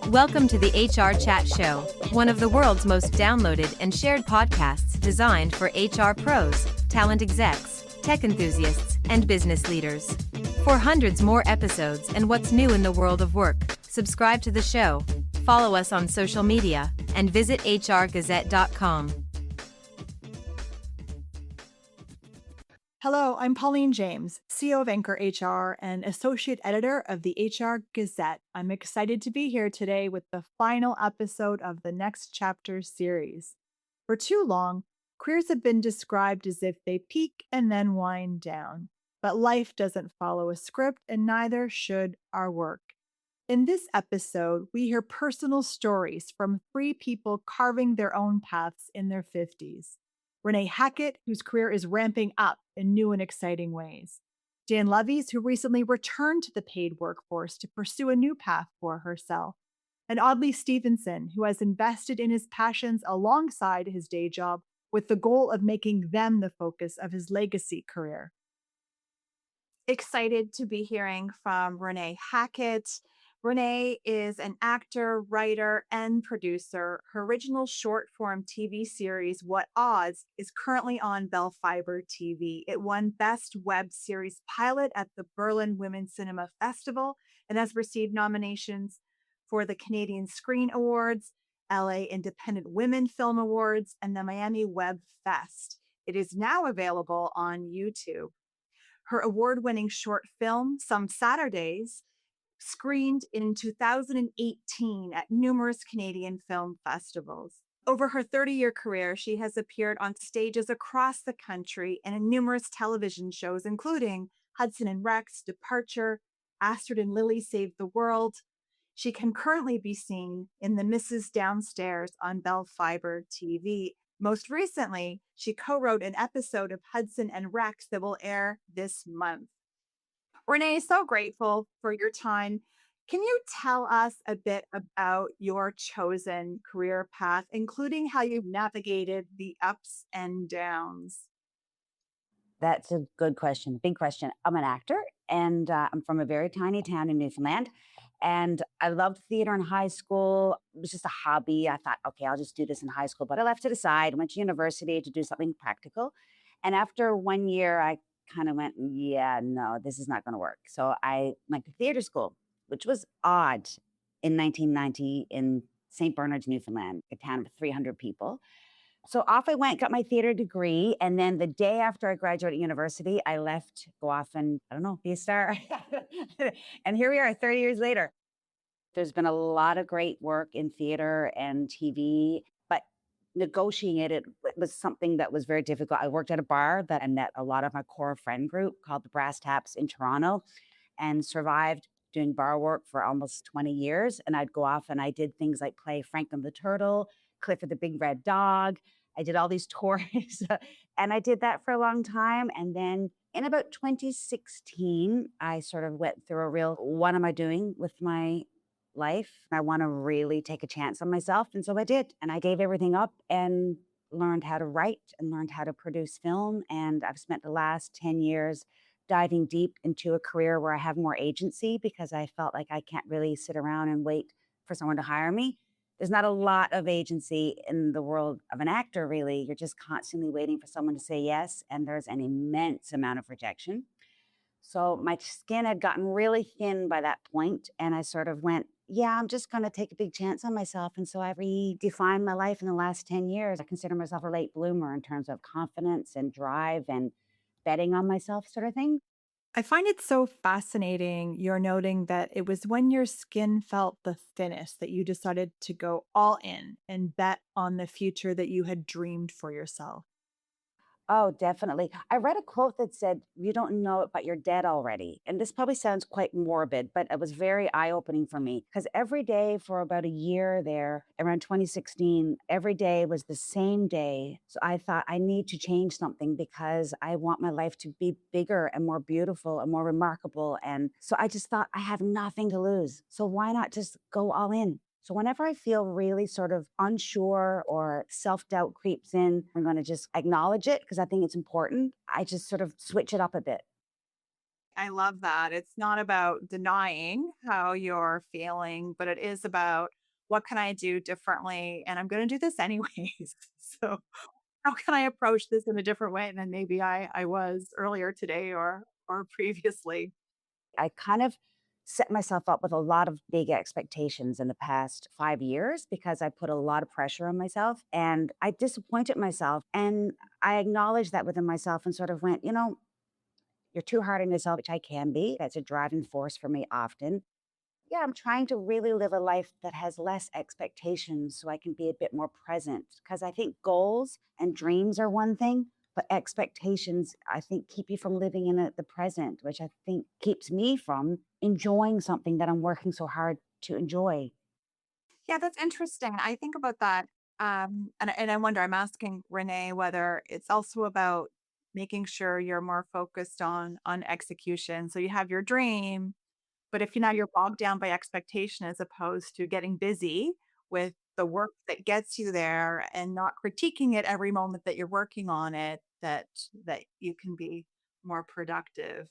Welcome to the HRchat Show, one of the world's most downloaded and shared podcasts designed for HR pros, talent execs, tech enthusiasts, and business leaders. For hundreds more episodes and what's new in the world of work, subscribe to the show, follow us on social media, and visit HRgazette.com. Hello, I'm Pauline James, CEO of Anchor HR and Associate Editor of the HR Gazette. I'm excited to be here today with the final episode of the Next Chapter series. For too long, careers have been described as if they peak and then wind down. But life doesn't follow a script, and neither should our work. In this episode, we hear personal stories from 3 people carving their own paths in their 50s. Renée Hackett, whose career is ramping up in new and exciting ways. Diane Loveys, who recently returned to the paid workforce to pursue a new path for herself. And Audley Stephenson, who has invested in his passions alongside his day job with the goal of making them the focus of his legacy career. Excited to be hearing from Renée Hackett. Renée is an actor, writer, and producer. Her original short-form TV series, What Odds, is currently on Bell Fiber TV. It won Best Web Series Pilot at the Berlin Women's Cinema Festival and has received nominations for the Canadian Screen Awards, LA Independent Women Film Awards, and the Miami Web Fest. It is now available on YouTube. Her award-winning short film, Some Saturdays, screened in 2018 at numerous Canadian film festivals. Over her 30-year career, she has appeared on stages across the country and in numerous television shows, including Hudson and Rex, Departure, Astrid and Lily Save the World. She can currently be seen in The Mrs. Downstairs on Bell Fiber TV. Most recently, she co-wrote an episode of Hudson and Rex that will air this month. Renée, so grateful for your time. Can you tell us a bit about your chosen career path, including how you've navigated the ups and downs? That's a good question, big question. I'm an actor, and I'm from a very tiny town in Newfoundland. And I loved theater in high school. It was just a hobby. I thought, okay, I'll just do this in high school. But I left it aside, went to university to do something practical. And after 1 year, I kind of went, yeah, no, this is not going to work. So I went to theater school, which was odd in 1990 in St. Bernard's, Newfoundland, a town of 300 people. So off I went, got my theater degree. And then the day after I graduated university, I left to go off and, I don't know, be a star. And here we are 30 years later. There's been a lot of great work in theater and TV, but negotiating it was something that was very difficult. I worked at a bar that I met a lot of my core friend group called the Brass Taps in Toronto and survived doing bar work for almost 20 years. And I'd go off and I did things like play Franklin the Turtle, Clifford the Big Red Dog. I did all these tours and I did that for a long time. And then in about 2016, I sort of went through a real, what am I doing with my life? I want to really take a chance on myself. And so I did. And I gave everything up and learned how to write and learned how to produce film. And I've spent the last 10 years diving deep into a career where I have more agency because I felt like I can't really sit around and wait for someone to hire me. There's not a lot of agency in the world of an actor, really. You're just constantly waiting for someone to say yes, and there's an immense amount of rejection. So my skin had gotten really thin by that point, and I sort of went, yeah, I'm just going to take a big chance on myself. And so I redefined my life in the last 10 years. I consider myself a late bloomer in terms of confidence and drive and betting on myself sort of thing. I find it so fascinating you're noting that it was when your skin felt the thinnest that you decided to go all in and bet on the future that you had dreamed for yourself. Oh, definitely. I read a quote that said, you don't know it, but you're dead already. And this probably sounds quite morbid, but it was very eye-opening for me because every day for about a year there, around 2016, every day was the same day. So I thought I need to change something because I want my life to be bigger and more beautiful and more remarkable. And so I just thought I have nothing to lose. So why not just go all in? So whenever I feel really sort of unsure or self-doubt creeps in, I'm going to just acknowledge it because I think it's important. I just sort of switch it up a bit. I love that. It's not about denying how you're feeling, but it is about what can I do differently? And I'm going to do this anyways. So, how can I approach this in a different way than maybe I was earlier today or previously? I kind of set myself up with a lot of big expectations in the past 5 years because I put a lot of pressure on myself and I disappointed myself. And I acknowledged that within myself and sort of went, you're too hard on yourself, which I can be. That's a driving force for me often. Yeah, I'm trying to really live a life that has less expectations so I can be a bit more present. Because I think goals and dreams are one thing, but expectations, I think, keep you from living in the present, which I think keeps me from enjoying something that I'm working so hard to enjoy. Yeah, that's interesting. I think about that. And I wonder, I'm asking Renee whether it's also about making sure you're more focused on execution. So you have your dream, but if you now you're bogged down by expectation as opposed to getting busy with the work that gets you there and not critiquing it every moment that you're working on it, that you can be more productive.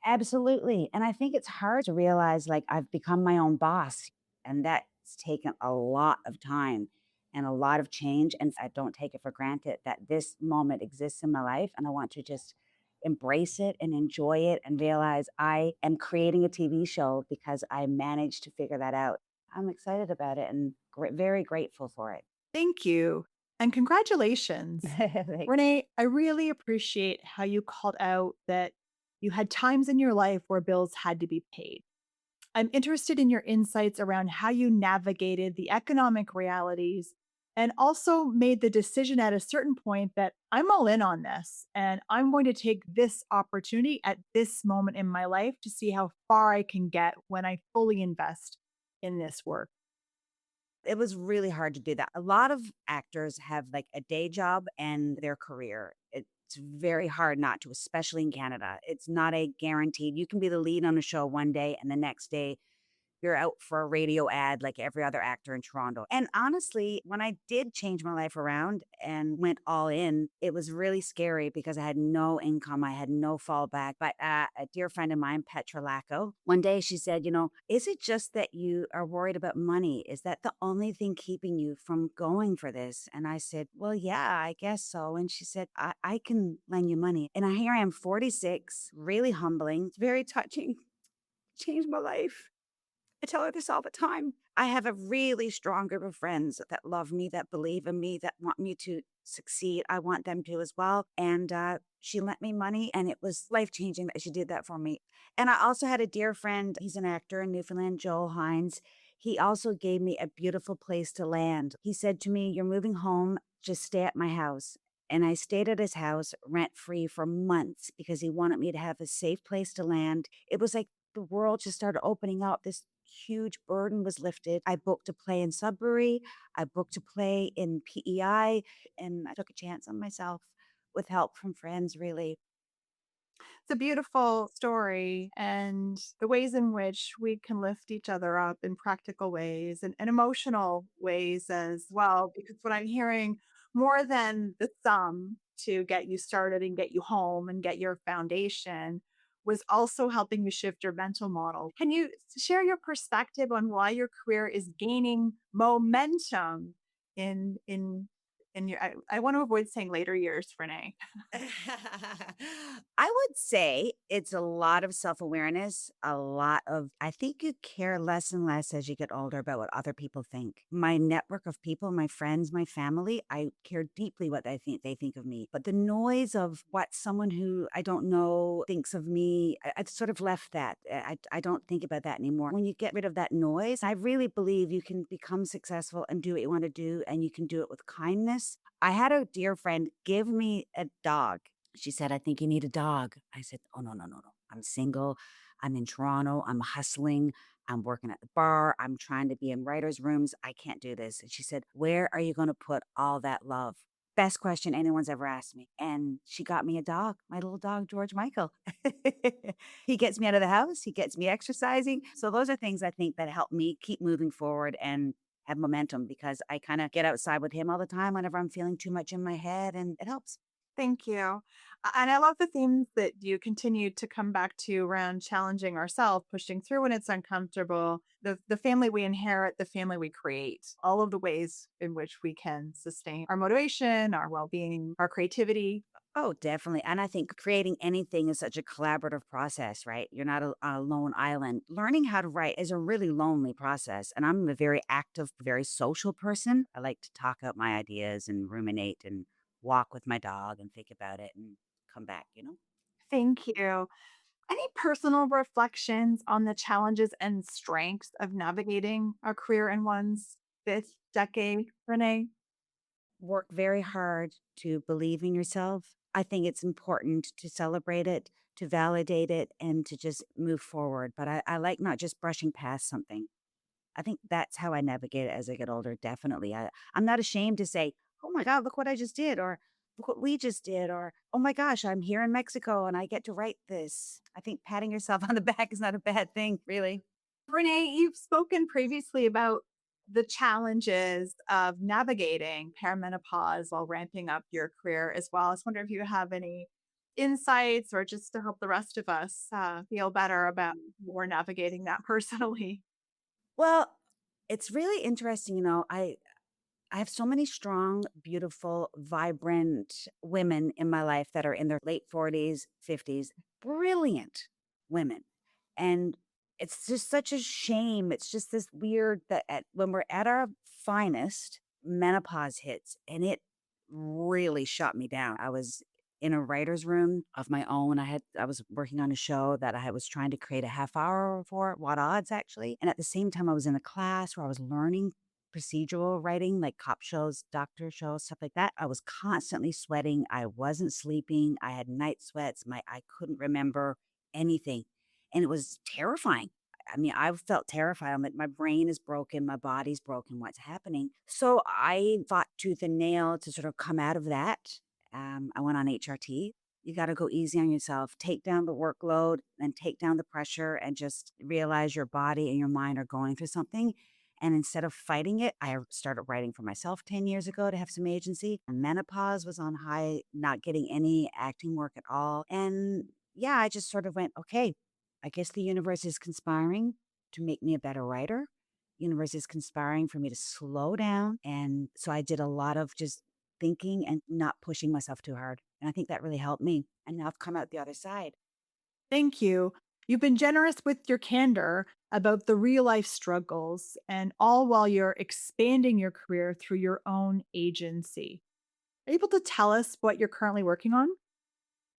Absolutely. And I think it's hard to realize like I've become my own boss, and that's taken a lot of time and a lot of change. And I don't take it for granted that this moment exists in my life. And I want to just embrace it and enjoy it and realize I am creating a TV show because I managed to figure that out. I'm excited about it and very grateful for it. Thank you. And congratulations. Like, Renee, I really appreciate how you called out that you had times in your life where bills had to be paid. I'm interested in your insights around how you navigated the economic realities and also made the decision at a certain point that I'm all in on this and I'm going to take this opportunity at this moment in my life to see how far I can get when I fully invest in this work. it was really hard to do that. A lot of actors have like a day job and their career. It's very hard not to, especially in Canada. It's not a guaranteed. You can be the lead on a show one day and the next day you're out for a radio ad like every other actor in Toronto. And honestly, when I did change my life around and went all in, it was really scary because I had no income. I had no fallback. But a dear friend of mine, Petra Lacco, one day she said, is it just that you are worried about money? Is that the only thing keeping you from going for this? And I said, well, yeah, I guess so. And she said, I can lend you money. And here I am, 46, really humbling. It's very touching. Changed my life. I tell her this all the time. I have a really strong group of friends that love me, that believe in me, that want me to succeed. I want them to as well. And she lent me money, and it was life changing that she did that for me. And I also had a dear friend, he's an actor in Newfoundland, Joel Hines. He also gave me a beautiful place to land. He said to me, you're moving home, just stay at my house. And I stayed at his house rent free for months because he wanted me to have a safe place to land. It was like the world just started opening up. This huge burden was lifted. I booked a play in Sudbury. I booked a play in PEI, and I took a chance on myself with help from friends, really. It's a beautiful story and the ways in which we can lift each other up in practical ways and emotional ways as well. Because what I'm hearing more than the sum to get you started and get you home and get your foundation was also helping you shift your mental model. Can you share your perspective on why your career is gaining momentum in in your I want to avoid saying later years, Renee. I would say it's a lot of self awareness, a lot of, I think you care less and less as you get older about what other people think. My network of people, my friends, my family, I care deeply what they think of me. But the noise of what someone who I don't know thinks of me, I've sort of left that. I don't think about that anymore. When you get rid of that noise, I really believe you can become successful and do what you want to do, and you can do it with kindness. I had a dear friend give me a dog. She said, I think you need a dog. I said, oh, no, no, no, no. I'm single. I'm in Toronto. I'm hustling. I'm working at the bar. I'm trying to be in writers' rooms. I can't do this. And she said, where are you going to put all that love? Best question anyone's ever asked me. And she got me a dog, my little dog, George Michael. He gets me out of the house. He gets me exercising. So those are things I think that help me keep moving forward and have momentum because I kind of get outside with him all the time whenever I'm feeling too much in my head and it helps. Thank you. And I love the themes that you continue to come back to around challenging ourselves, pushing through when it's uncomfortable, the family we inherit, the family we create, all of the ways in which we can sustain our motivation, our well being, our creativity. Oh, definitely. And I think creating anything is such a collaborative process, right? You're not a lone island. Learning how to write is a really lonely process. And I'm a very active, very social person. I like to talk out my ideas and ruminate and walk with my dog and think about it and come back. Thank you. Any personal reflections on the challenges and strengths of navigating a career in one's fifth decade, Renee? Work very hard to believe in yourself. I think it's important to celebrate it, to validate it, and to just move forward. But I like not just brushing past something. I think that's how I navigate it as I get older. Definitely. I'm not ashamed to say, oh my God, look what I just did, or look what we just did, or oh my gosh, I'm here in Mexico and I get to write this. I think patting yourself on the back is not a bad thing, really. Renee, you've spoken previously about the challenges of navigating perimenopause while ramping up your career as well. I was wondering if you have any insights or just to help the rest of us feel better about how we're navigating that personally. Well, it's really interesting. I have so many strong, beautiful, vibrant women in my life that are in their late 40s, 50s, brilliant women. And it's just such a shame. It's just this weird that when we're at our finest, menopause hits and it really shut me down. I was in a writer's room of my own. I was working on a show that I was trying to create a half hour for, what odds actually. And at the same time I was in a class where I was learning procedural writing, like cop shows, doctor shows, stuff like that. I was constantly sweating. I wasn't sleeping. I had night sweats. I couldn't remember anything. And it was terrifying. I mean, I felt terrified. I'm like, my brain is broken, my body's broken, what's happening? So I fought tooth and nail to sort of come out of that. I went on HRT. You got to go easy on yourself, take down the workload and take down the pressure and just realize your body and your mind are going through something. And instead of fighting it, I started writing for myself 10 years ago to have some agency. Menopause was on high, not getting any acting work at all. And yeah, I just sort of went, okay, I guess the universe is conspiring to make me a better writer. Universe is conspiring for me to slow down. And so I did a lot of just thinking and not pushing myself too hard. And I think that really helped me. And now I've come out the other side. Thank you. You've been generous with your candor about the real life struggles and all while you're expanding your career through your own agency. Are you able to tell us what you're currently working on?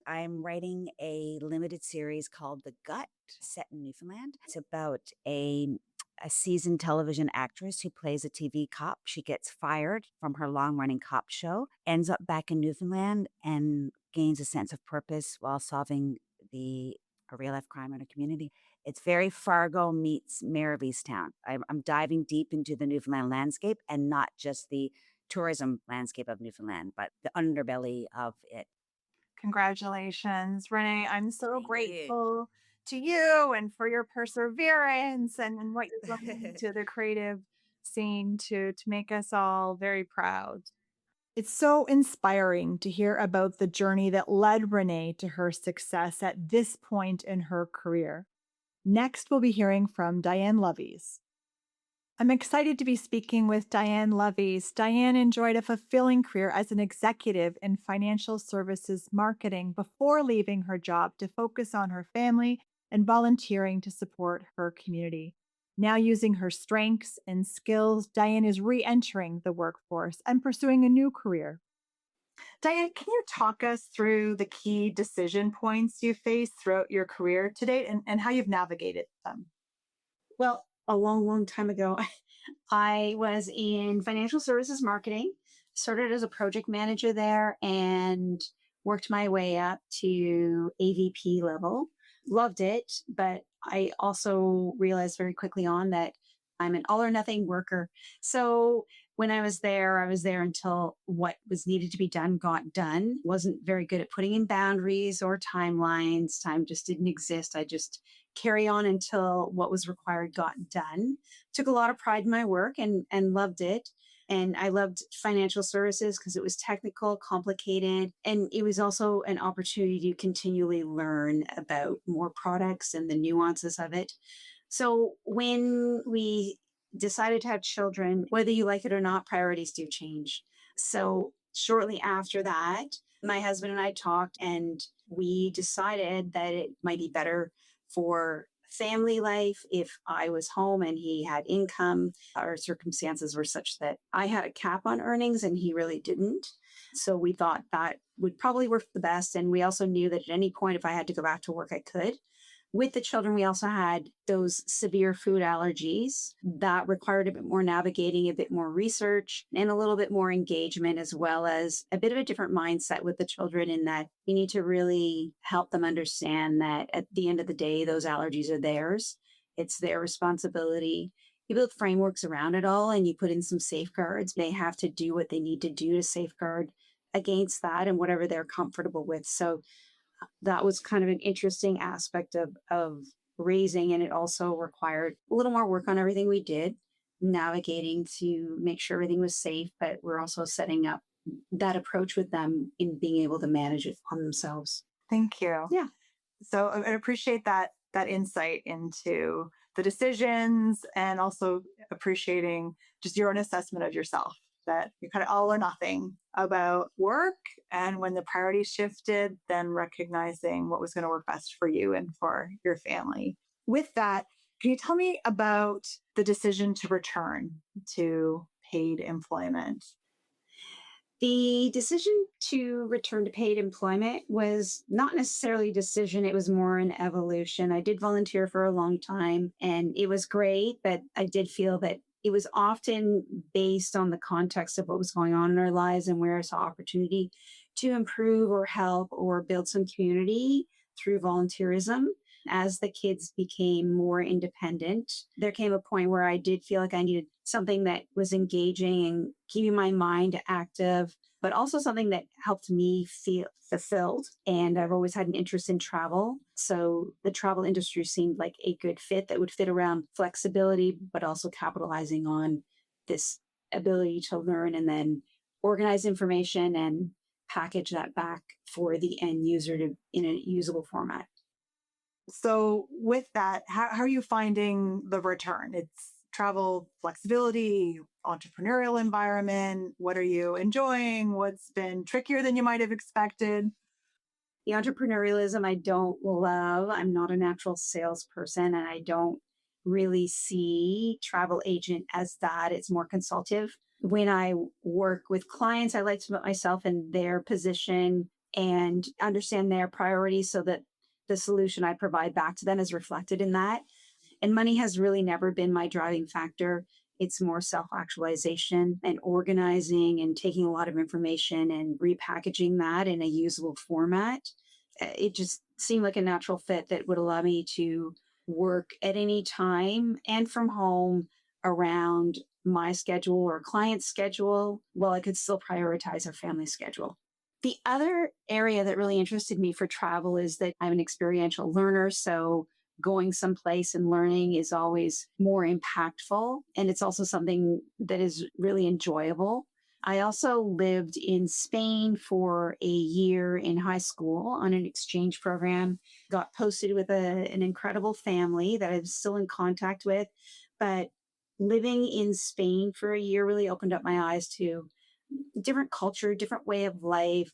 I'm writing a limited series called The Gut, set in Newfoundland. It's about a seasoned television actress who plays a TV cop. She gets fired from her long-running cop show, ends up back in Newfoundland, and gains a sense of purpose while solving a real-life crime in her community. It's very Fargo meets Mayor of Easttown. I'm diving deep into the Newfoundland landscape and not just the tourism landscape of Newfoundland, but the underbelly of it. Congratulations, Renee. I'm so Thank you. grateful to you and for your perseverance and what you're bringing to the creative scene to make us all very proud. It's so inspiring to hear about the journey that led Renee to her success at this point in her career. Next, we'll be hearing from Diane Loveys. I'm excited to be speaking with Diane Loveys. Diane enjoyed a fulfilling career as an executive in financial services marketing before leaving her job to focus on her family and volunteering to support her community. Now, using her strengths and skills, Diane is re entering the workforce and pursuing a new career. Diane, can you talk us through the key decision points you faced throughout your career to date and how you've navigated them? Well, a long, long time ago, I was in financial services marketing, started as a project manager there and worked my way up to AVP level. Loved it, but I also realized very quickly on that I'm an all or nothing worker. So when I was there until what was needed to be done got done. Wasn't very good at putting in boundaries or timelines. Time just didn't exist. I just carry on until what was required got done. Took a lot of pride in my work and loved it. And I loved financial services because it was technical, complicated, and it was also an opportunity to continually learn about more products and the nuances of it. So when we decided to have children, whether you like it or not, priorities do change. So shortly after that, my husband and I talked and we decided that it might be better for family life if I was home and he had income. Our circumstances were such that I had a cap on earnings and he really didn't. So we thought that would probably work the best. And we also knew that at any point, if I had to go back to work, I could. With the children, we also had those severe food allergies that required a bit more navigating, a bit more research, and a little bit more engagement, as well as a bit of a different mindset with the children in that you need to really help them understand that at the end of the day, those allergies are theirs. It's their responsibility. You build frameworks around it all and you put in some safeguards. They have to do what they need to do to safeguard against that and whatever they're comfortable with. So that was kind of an interesting aspect of raising. And it also required a little more work on everything we did, navigating to make sure everything was safe, but we're also setting up that approach with them in being able to manage it on themselves. Thank you. Yeah. So I appreciate that insight into the decisions and also appreciating just your own assessment of yourself, that you're kind of all or nothing about work. And when the priorities shifted, then recognizing what was going to work best for you and for your family. With that, can you tell me about the decision to return to paid employment? The decision to return to paid employment was not necessarily a decision. It was more an evolution. I did volunteer for a long time and it was great, but I did feel that it was often based on the context of what was going on in our lives and where I saw opportunity to improve or help or build some community through volunteerism. As the kids became more independent, there came a point where I did feel like I needed something that was engaging and keeping my mind active, but also something that helped me feel fulfilled. And I've always had an interest in travel. So the travel industry seemed like a good fit that would fit around flexibility, but also capitalizing on this ability to learn and then organize information and package that back for the end user to in a usable format. So with that, how are you finding the return? It's travel flexibility, entrepreneurial environment. What are you enjoying? What's been trickier than you might have expected? The entrepreneurialism I don't love. I'm not a natural salesperson and I don't really see travel agent as that. It's more consultative. When I work with clients, I like to put myself in their position and understand their priorities so that the solution I provide back to them is reflected in that. And money has really never been my driving factor. It's more self-actualization and organizing and taking a lot of information and repackaging that in a usable format. It just seemed like a natural fit that would allow me to work at any time and from home around my schedule or client's schedule, while I could still prioritize our family schedule. The other area that really interested me for travel is that I'm an experiential learner. So going someplace and learning is always more impactful. And it's also something that is really enjoyable. I also lived in Spain for a year in high school on an exchange program, got posted with an incredible family that I'm still in contact with. But living in Spain for a year really opened up my eyes to different culture, different way of life,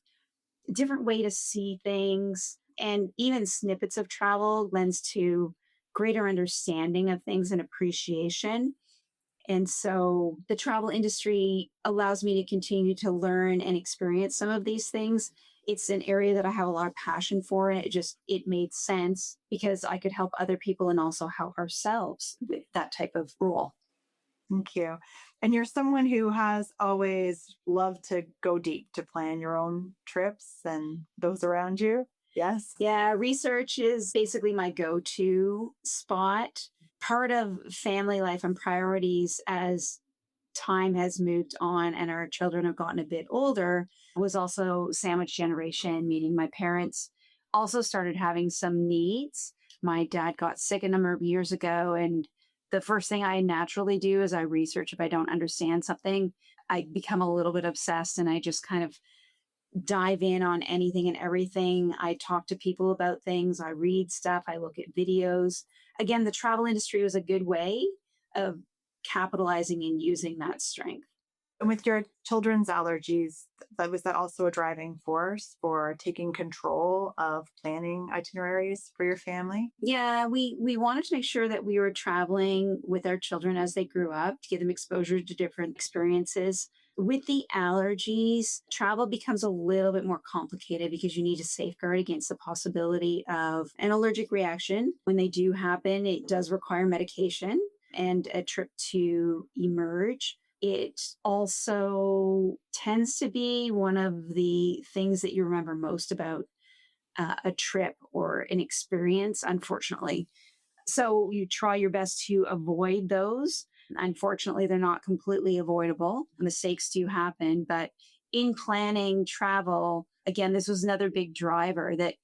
different way to see things, and even snippets of travel lends to greater understanding of things and appreciation. And so the travel industry allows me to continue to learn and experience some of these things. It's an area that I have a lot of passion for, and it made sense because I could help other people and also help ourselves with that type of role. Thank you. And you're someone who has always loved to go deep, to plan your own trips and those around you. Yes. Yeah, research is basically my go-to spot. Part of family life and priorities as time has moved on and our children have gotten a bit older was also sandwich generation, meaning my parents also started having some needs. My dad got sick a number of years ago, and the first thing I naturally do is I research if I don't understand something. I become a little bit obsessed and I just kind of dive in on anything and everything. I talk to people about things. I read stuff. I look at videos. Again, the travel industry was a good way of capitalizing and using that strength. And with your children's allergies, was that also a driving force for taking control of planning itineraries for your family? Yeah, we wanted to make sure that we were traveling with our children as they grew up to give them exposure to different experiences. With the allergies, travel becomes a little bit more complicated because you need to safeguard against the possibility of an allergic reaction. When they do happen, it does require medication and a trip to emerge. It also tends to be one of the things that you remember most about a trip or an experience, unfortunately. So you try your best to avoid those. Unfortunately, they're not completely avoidable. Mistakes do happen, but in planning travel, again, this was another big driver that,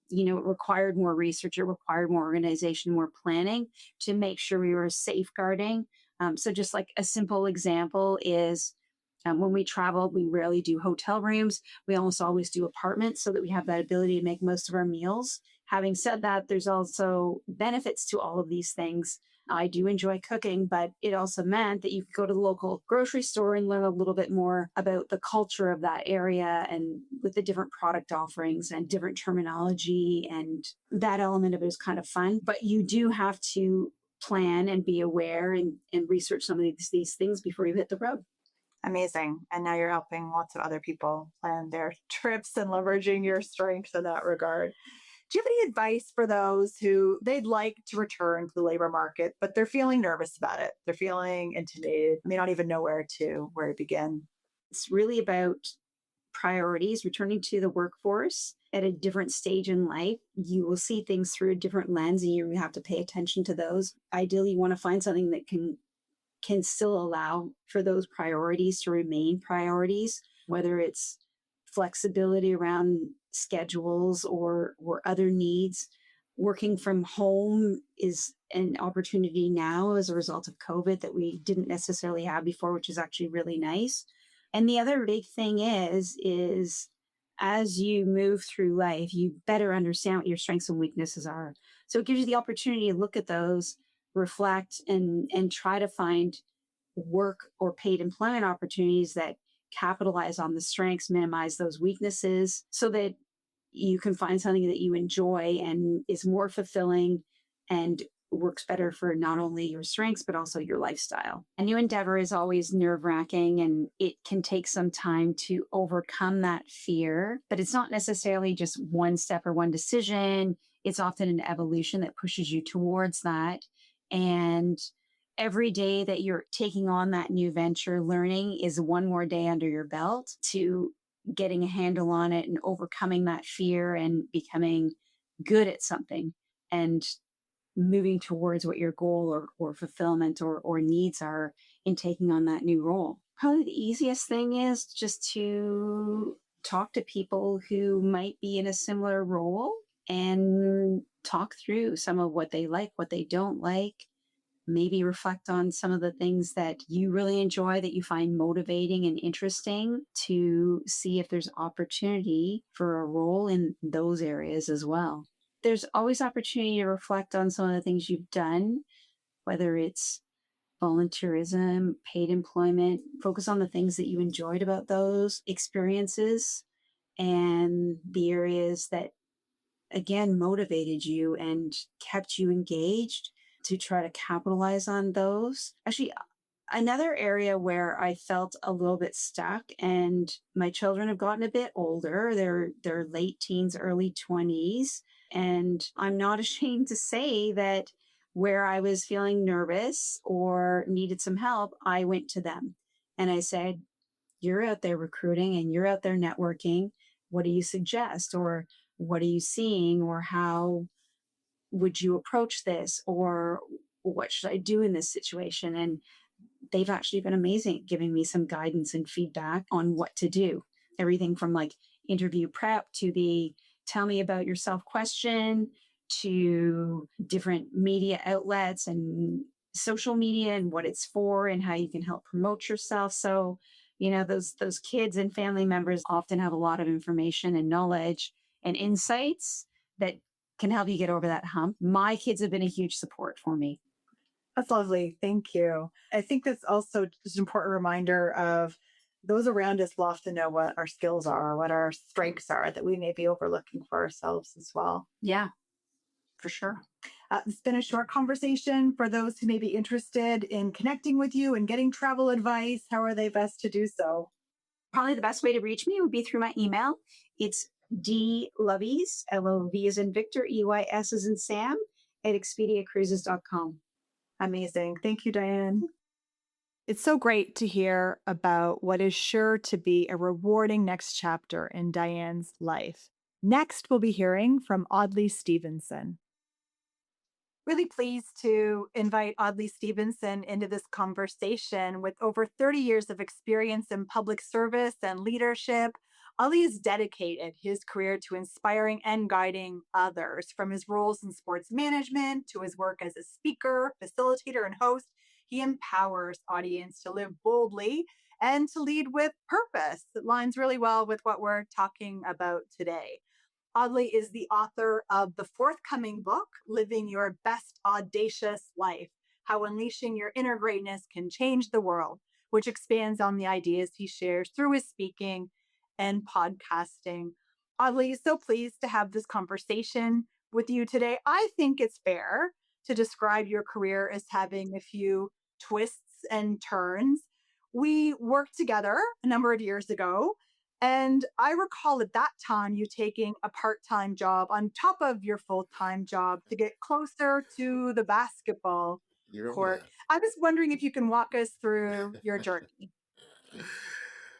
it required more research, it required more organization, more planning to make sure we were safeguarding. So just like a simple example is when we travel, we rarely do hotel rooms. We almost always do apartments so that we have that ability to make most of our meals. Having said that, there's also benefits to all of these things. I do enjoy cooking, but it also meant that you could go to the local grocery store and learn a little bit more about the culture of that area and with the different product offerings and different terminology. And that element of it is kind of fun. But you do have to plan and be aware and research some of these things before you hit the road. Amazing. And now you're helping lots of other people plan their trips and leveraging your strengths in that regard. Do you have any advice for those who they'd like to return to the labor market, but they're feeling nervous about it? They're feeling intimidated, may not even know where to begin. It's really about priorities, returning to the workforce at a different stage in life. You will see things through a different lens and you have to pay attention to those. Ideally, you want to find something that can still allow for those priorities to remain priorities, whether it's flexibility around schedules or other needs. Working from home is an opportunity now as a result of COVID that we didn't necessarily have before, which is actually really nice. And the other big thing is as you move through life, you better understand what your strengths and weaknesses are. So it gives you the opportunity to look at those, reflect, and try to find work or paid employment opportunities that capitalize on the strengths, minimize those weaknesses so that you can find something that you enjoy and is more fulfilling and works better for not only your strengths, but also your lifestyle. A new endeavor is always nerve-wracking and it can take some time to overcome that fear, but it's not necessarily just one step or one decision. It's often an evolution that pushes you towards that. And every day that you're taking on that new venture, learning is one more day under your belt to getting a handle on it and overcoming that fear and becoming good at something and moving towards what your goal or fulfillment or needs are in taking on that new role. Probably the easiest thing is just to talk to people who might be in a similar role and talk through some of what they like, what they don't like. Maybe reflect on some of the things that you really enjoy, that you find motivating and interesting, to see if there's opportunity for a role in those areas as well. There's always opportunity to reflect on some of the things you've done, whether it's volunteerism, paid employment. Focus on the things that you enjoyed about those experiences and the areas that, again, motivated you and kept you engaged, to try to capitalize on those. Actually, another area where I felt a little bit stuck, and my children have gotten a bit older, they're late teens, early 20s, and I'm not ashamed to say that where I was feeling nervous or needed some help, I went to them and I said, you're out there recruiting and you're out there networking. What do you suggest? Or what are you seeing? Or how would you approach this? Or what should I do in this situation? And they've actually been amazing at giving me some guidance and feedback on what to do. Everything from like interview prep to the tell me about yourself question to different media outlets and social media and what it's for and how you can help promote yourself. So, those kids and family members often have a lot of information and knowledge and insights that can help you get over that hump. My kids have been a huge support for me. That's lovely. Thank you. I think that's also just an important reminder of those around us will often know what our skills are, what our strengths are that we may be overlooking for ourselves as well. Yeah, for sure. It's been a short conversation. For those who may be interested in connecting with you and getting travel advice, how are they best to do so? Probably the best way to reach me would be through my email. It's dloveys, Lov as in Victor, EYS as in Sam, at expediacruises.com. Amazing. Thank you, Diane. It's so great to hear about what is sure to be a rewarding next chapter in Diane's life. Next, we'll be hearing from Audley Stephenson. Really pleased to invite Audley Stephenson into this conversation. With over 30 years of experience in public service and leadership, Audley has dedicated his career to inspiring and guiding others. From his roles in sports management to his work as a speaker, facilitator, and host, he empowers audience to live boldly and to lead with purpose. It lines really well with what we're talking about today. Audley is the author of the forthcoming book, Living Your Best Audacious Life, How Unleashing Your Inner Greatness Can Change the World, which expands on the ideas he shares through his speaking and podcasting. Audley is so pleased to have this conversation with you today. I think it's fair to describe your career as having a few twists and turns. We worked together a number of years ago, and I recall at that time you taking a part-time job on top of your full-time job to get closer to the basketball court. I was wondering if you can walk us through your journey.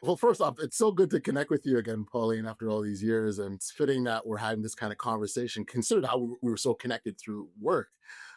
Well, first off, it's so good to connect with you again, Pauline, after all these years. And it's fitting that we're having this kind of conversation, considered how we were so connected through work.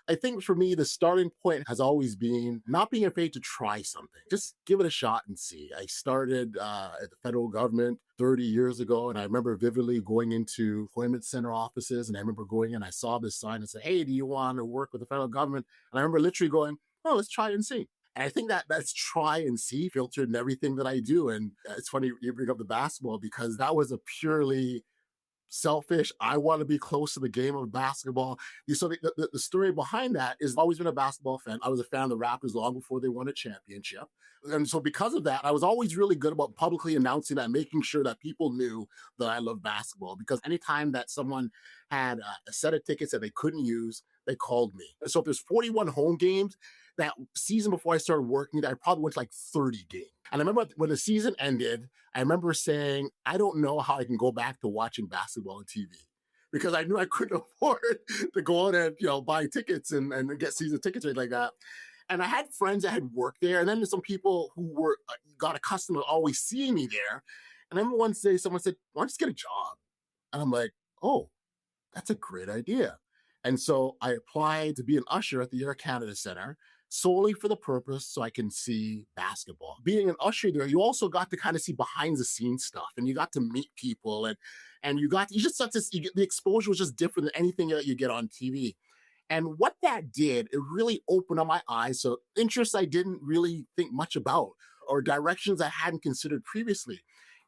I think for me, the starting point has always been not being afraid to try something. Just give it a shot and see. I started at the federal government 30 years ago, and I remember vividly going into employment center offices, and I remember going in, I saw this sign and said, "Hey, do you want to work with the federal government?" And I remember literally going, "Oh, let's try and see." And I think that's try and see filtered in everything that I do. And it's funny you bring up the basketball because that was a purely selfish. I want to be close to the game of basketball. So the story behind that is I've always been a basketball fan. I was a fan of the Raptors long before they won a championship. And so because of that, I was always really good about publicly announcing that, making sure that people knew that I love basketball. Because anytime that someone had a set of tickets that they couldn't use, they called me. So if there's 41 home games, that season before I started working, I probably went to like 30 games. And I remember when the season ended, I remember saying, I don't know how I can go back to watching basketball on TV, because I knew I couldn't afford to go out and buy tickets and get season tickets or anything like that. And I had friends that had worked there, and then there's some people who were got accustomed to always seeing me there. And I remember one day someone said, "Why don't you just get a job?" And I'm like, "Oh, that's a great idea." And so I applied to be an usher at the Air Canada Centre, solely for the purpose so I can see basketball. Being an usher there, you also got to kind of see behind the scenes stuff, and you got to meet people, and you just got to see, the exposure was just different than anything that you get on TV. And what that did, it really opened up my eyes. So interests I didn't really think much about, or directions I hadn't considered previously.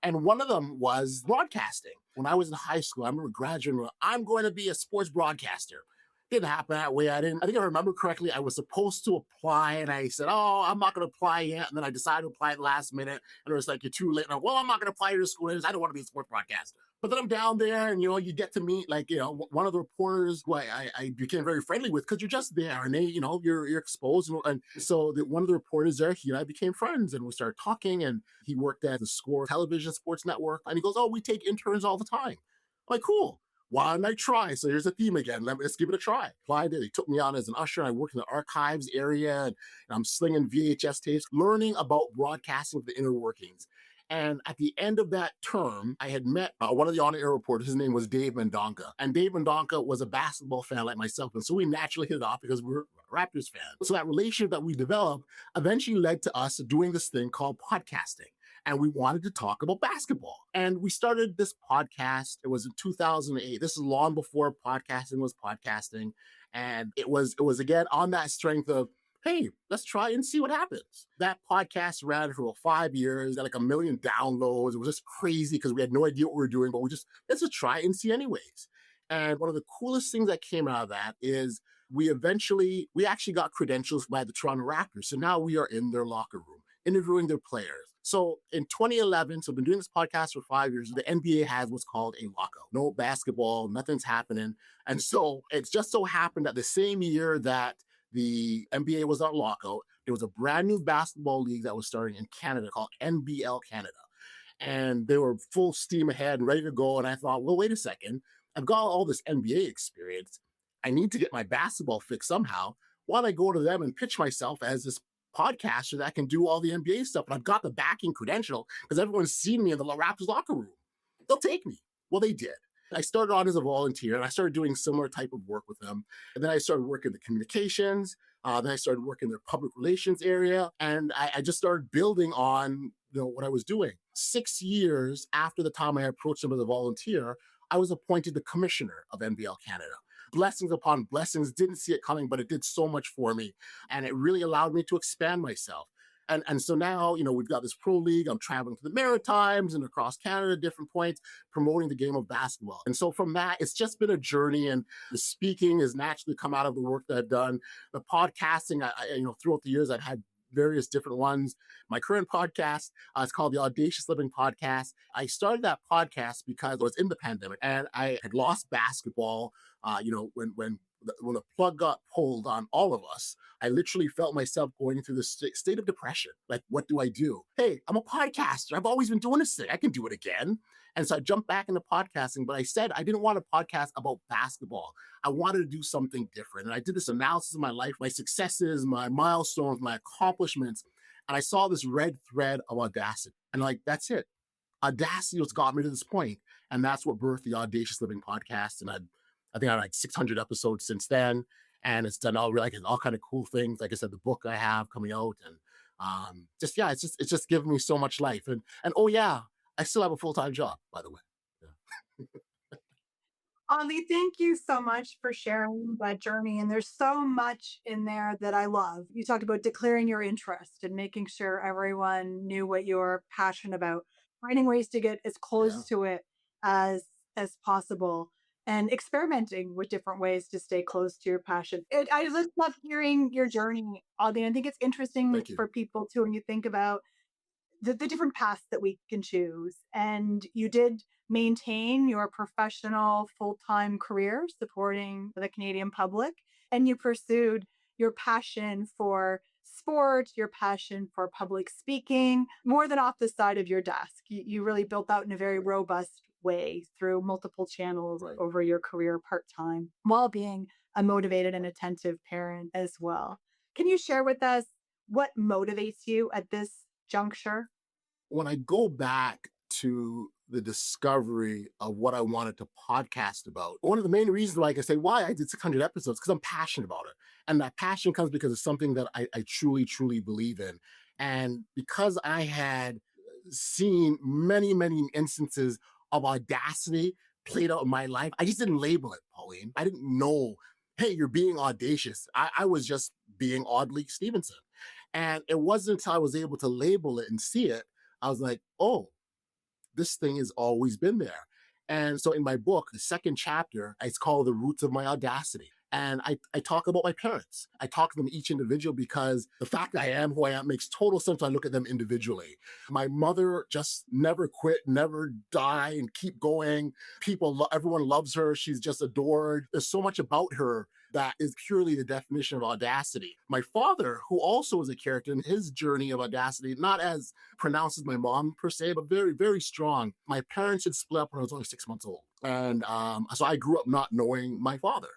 And one of them was broadcasting. When I was in high school, I remember graduating, I'm going to be a sports broadcaster. Didn't happen that way. I think I remember correctly, I was supposed to apply, and I said, "Oh, I'm not going to apply yet." And then I decided to apply at the last minute, and it was like, "You're too late." And I'm not going to apply to your school. I don't want to be a sports broadcaster. But then I'm down there, and you get to meet one of the reporters who I became very friendly with, because you're just there, and they you're exposed, and so one of the reporters there, he and I became friends, and we started talking. And he worked at the Score television sports network, and he goes, "Oh, we take interns all the time." I'm like, "Cool. Why don't I try?" So here's the theme again. Let's give it a try. Applied it. He took me on as an usher. And I worked in the archives area, and I'm slinging VHS tapes, learning about broadcasting with the inner workings. And at the end of that term, I had met one of the on-air reporters. His name was Dave Mendonca. And Dave Mendonca was a basketball fan like myself. And so we naturally hit it off because we were Raptors fans. So that relationship that we developed eventually led to us doing this thing called podcasting. And we wanted to talk about basketball. And we started this podcast. It was in 2008. This is long before podcasting was podcasting. And it was again, on that strength of hey, let's try and see what happens. That podcast ran for about 5 years, got like 1 million downloads. It was just crazy because we had no idea what we were doing, but let's just try and see anyways. And one of the coolest things that came out of that is we actually got credentials by the Toronto Raptors. So now we are in their locker room, interviewing their players. So in 2011, so I've been doing this podcast for 5 years, the NBA has what's called a lockout. No basketball, nothing's happening. And so it just so happened that the same year that the NBA was on lockout, there was a brand new basketball league that was starting in Canada called NBL Canada. And they were full steam ahead and ready to go. And I thought, well, wait a second. I've got all this NBA experience. I need to get my basketball fix somehow. Why don't I go to them and pitch myself as this podcaster that can do all the NBA stuff? And I've got the backing credential because everyone's seen me in the Raptors locker room. They'll take me. Well, they did. I started on as a volunteer and I started doing similar type of work with them. And then I started working the communications. Then I started working their public relations area. And I just started building on what I was doing. 6 years after the time I approached them as a volunteer, I was appointed the commissioner of NBL Canada. Blessings upon blessings, didn't see it coming, but it did so much for me. And it really allowed me to expand myself. And so now, we've got this pro league. I'm traveling to the Maritimes and across Canada, different points, promoting the game of basketball. And so from that, it's just been a journey. And the speaking has naturally come out of the work that I've done. The podcasting, throughout the years, I've had various different ones. My current podcast, it's called the Audacious Living Podcast. I started that podcast because I was in the pandemic and I had lost basketball. When the plug got pulled on all of us, I literally felt myself going through this state of depression. Like, what do I do? Hey, I'm a podcaster. I've always been doing this thing. I can do it again. And so I jumped back into podcasting, but I said I didn't want a podcast about basketball. I wanted to do something different. And I did this analysis of my life, my successes, my milestones, my accomplishments. And I saw this red thread of audacity. And that's it. Audacity was got me to this point. And that's what birthed the Audacious Living Podcast. And I think I have 600 episodes since then. And it's done all kind of cool things. Like I said, the book I have coming out, and it's just given me so much life. And oh yeah, I still have a full-time job, by the way. Yeah. Audley, thank you so much for sharing that journey. And there's so much in there that I love. You talked about declaring your interest and making sure everyone knew what you're passionate about, finding ways to get as close to it as possible, and experimenting with different ways to stay close to your passion. I just love hearing your journey, Audley. I think it's interesting for people too, when you think about the different paths that we can choose. And you did maintain your professional full-time career supporting the Canadian public, and you pursued your passion for sport, your passion for public speaking, more than off the side of your desk. You really built out in a very robust way through multiple channels over your career part-time, while being a motivated and attentive parent as well. Can you share with us what motivates you at this juncture? When I go back to the discovery of what I wanted to podcast about, one of the main reasons, like I say, why I did 600 episodes, because I'm passionate about it. And that passion comes because it's something that I truly, truly believe in. And because I had seen many, many instances of audacity played out in my life, I just didn't label it, Pauline. I didn't know, hey, you're being audacious. I was just being Audley Stephenson. And it wasn't until I was able to label it and see it, I was like, oh, this thing has always been there. And so in my book, the second chapter, it's called The Roots of My Audacity. And I talk about my parents. I talk to them each individual because the fact that I am who I am makes total sense when I look at them individually. My mother just never quit, never die, and keep going. Everyone loves her. She's just adored. There's so much about her that is purely the definition of audacity. My father, who also is a character in his journey of audacity, not as pronounced as my mom per se, but very, very strong. My parents had split up when I was only 6 months old. And so I grew up not knowing my father.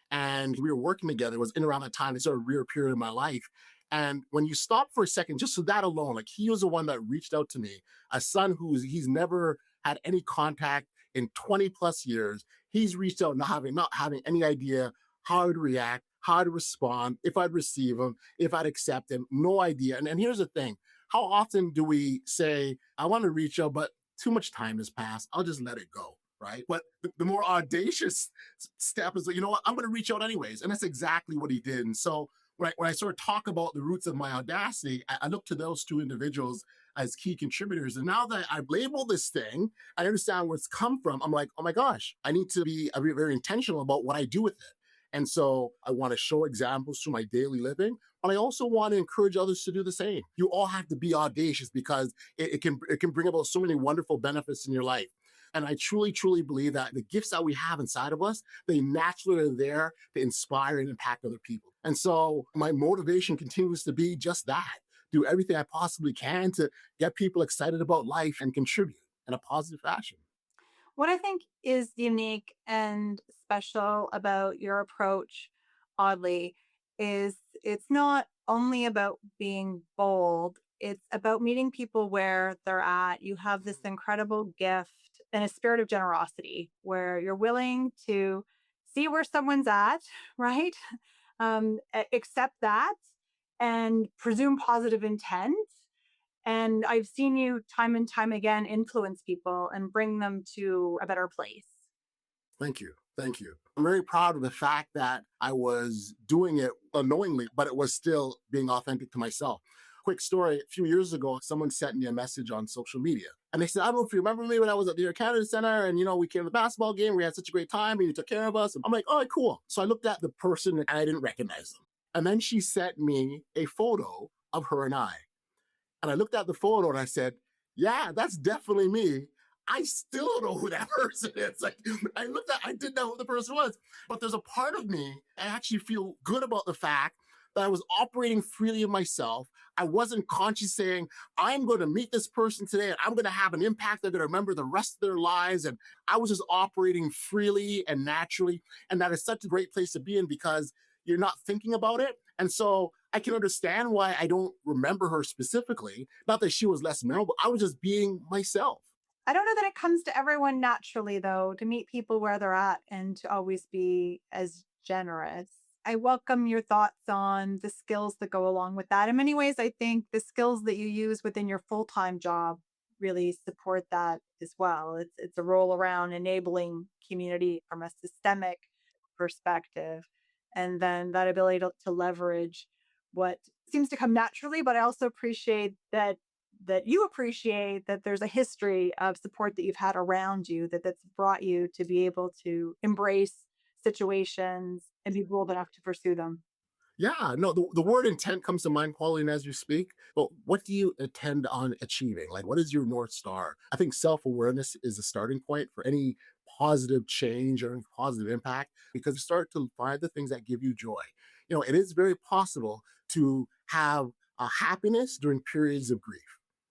And we were working together. It was in around that time, it sort of reappeared in my life. And when you stop for a second, just for that alone, like he was the one that reached out to me, a son he's never had any contact in 20 plus years. He's reached out not having any idea how I would react, how I'd respond, if I'd receive him, if I'd accept him, no idea. And here's the thing, how often do we say, I want to reach out, but too much time has passed, I'll just let it go, right? But the more audacious step is, you know what, I'm going to reach out anyways. And that's exactly what he did. And so when I sort of talk about the roots of my audacity, I look to those two individuals as key contributors. And now that I've labeled this thing, I understand where it's come from. I'm like, oh my gosh, I need to be very, very intentional about what I do with it. And so I want to show examples through my daily living, but I also want to encourage others to do the same. You all have to be audacious because it can bring about so many wonderful benefits in your life. And I truly, truly believe that the gifts that we have inside of us, they naturally are there to inspire and impact other people. And so my motivation continues to be just that. Do everything I possibly can to get people excited about life and contribute in a positive fashion. What I think is unique and special about your approach, Audley, is it's not only about being bold, it's about meeting people where they're at. You have this incredible gift and a spirit of generosity where you're willing to see where someone's at, right? Accept that and presume positive intent. And I've seen you time and time again influence people and bring them to a better place. Thank you. Thank you. I'm very proud of the fact that I was doing it unknowingly, but it was still being authentic to myself. Quick story, a few years ago, someone sent me a message on social media. And they said, I don't know if you remember me when I was at the Air Canada Center and, we came to the basketball game. We had such a great time and you took care of us. And I'm like, all right, cool. So I looked at the person and I didn't recognize them. And then she sent me a photo of her and I. And I looked at the photo and I said, yeah, that's definitely me. I still don't know who that person is. Like I didn't know who the person was. But there's a part of me, I actually feel good about the fact that I was operating freely in myself. I wasn't conscious saying, I'm going to meet this person today and I'm going to have an impact. They're going to remember the rest of their lives. And I was just operating freely and naturally. And that is such a great place to be in because you're not thinking about it. And so I can understand why I don't remember her specifically. Not that she was less memorable. I was just being myself. I don't know that it comes to everyone naturally, though, to meet people where they're at and to always be as generous. I welcome your thoughts on the skills that go along with that. In many ways, I think the skills that you use within your full-time job really support that as well. It's a role around enabling community from a systemic perspective, and then that ability to leverage what seems to come naturally. But I also appreciate that you appreciate that there's a history of support that you've had around you that's brought you to be able to embrace situations and be bold enough to pursue them. Yeah, no, the word intent comes to mind, Pauline, as you speak. But what do you intend on achieving? Like, what is your North Star? I think self awareness is a starting point for any positive change or any positive impact because you start to find the things that give you joy. It is very possible to have a happiness during periods of grief.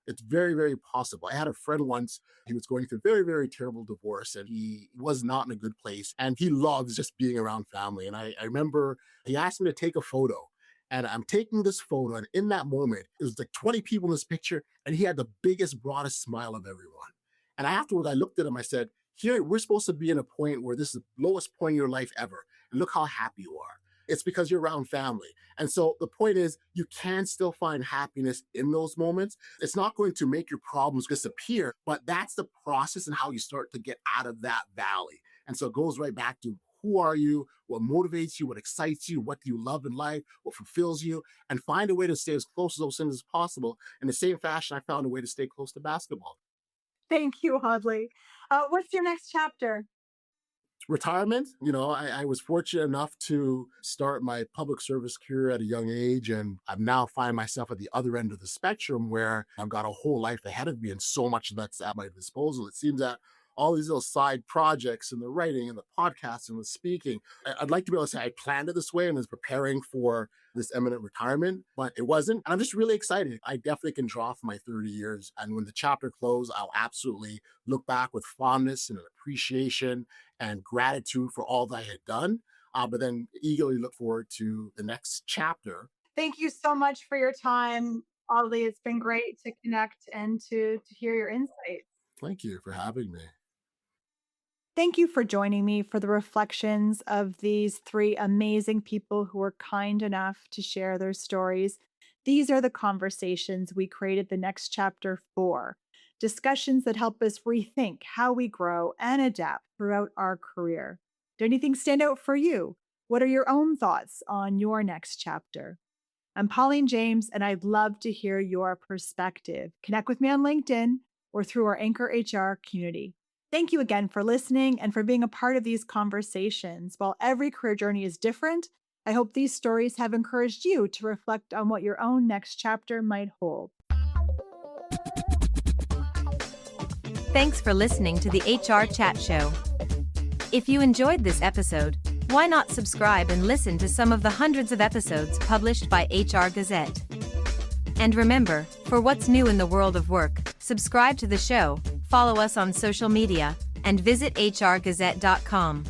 It's very, very possible. I had a friend once, he was going through a very, very terrible divorce and he was not in a good place. And he loves just being around family. And I remember he asked me to take a photo. And I'm taking this photo. And in that moment, it was like 20 people in this picture. And he had the biggest, broadest smile of everyone. And afterwards, I looked at him, I said, here, we're supposed to be in a point where this is the lowest point in your life ever. And look how happy you are. It's because you're around family. And so the point is, you can still find happiness in those moments. It's not going to make your problems disappear, but that's the process and how you start to get out of that valley. And so it goes right back to who are you, what motivates you, what excites you, what do you love in life, what fulfills you, and find a way to stay as close to those things as possible. In the same fashion, I found a way to stay close to basketball. Thank you, Audley. What's your next chapter? Retirement, I was fortunate enough to start my public service career at a young age, and I'm now find myself at the other end of the spectrum where I've got a whole life ahead of me and so much that's at my disposal. It seems that all these little side projects and the writing and the podcast and the speaking, I'd like to be able to say I planned it this way and was preparing for this imminent retirement, but it wasn't. And I'm just really excited. I definitely can draw from my 30 years. And when the chapter closes, I'll absolutely look back with fondness and an appreciation and gratitude for all that I had done, but then eagerly look forward to the next chapter. Thank you so much for your time, Audley. It's been great to connect and to hear your insights. Thank you for having me. Thank you for joining me for the reflections of these three amazing people who were kind enough to share their stories. These are the conversations we created the next chapter for. Discussions that help us rethink how we grow and adapt throughout our career. Did anything stand out for you? What are your own thoughts on your next chapter? I'm Pauline James, and I'd love to hear your perspective. Connect with me on LinkedIn or through our Anchor HR community. Thank you again for listening and for being a part of these conversations. While every career journey is different, I hope these stories have encouraged you to reflect on what your own next chapter might hold. Thanks for listening to the HRchat show. If you enjoyed this episode, why not subscribe and listen to some of the hundreds of episodes published by HR Gazette? And remember, for what's new in the world of work, subscribe to the show, follow us on social media, and visit hrgazette.com.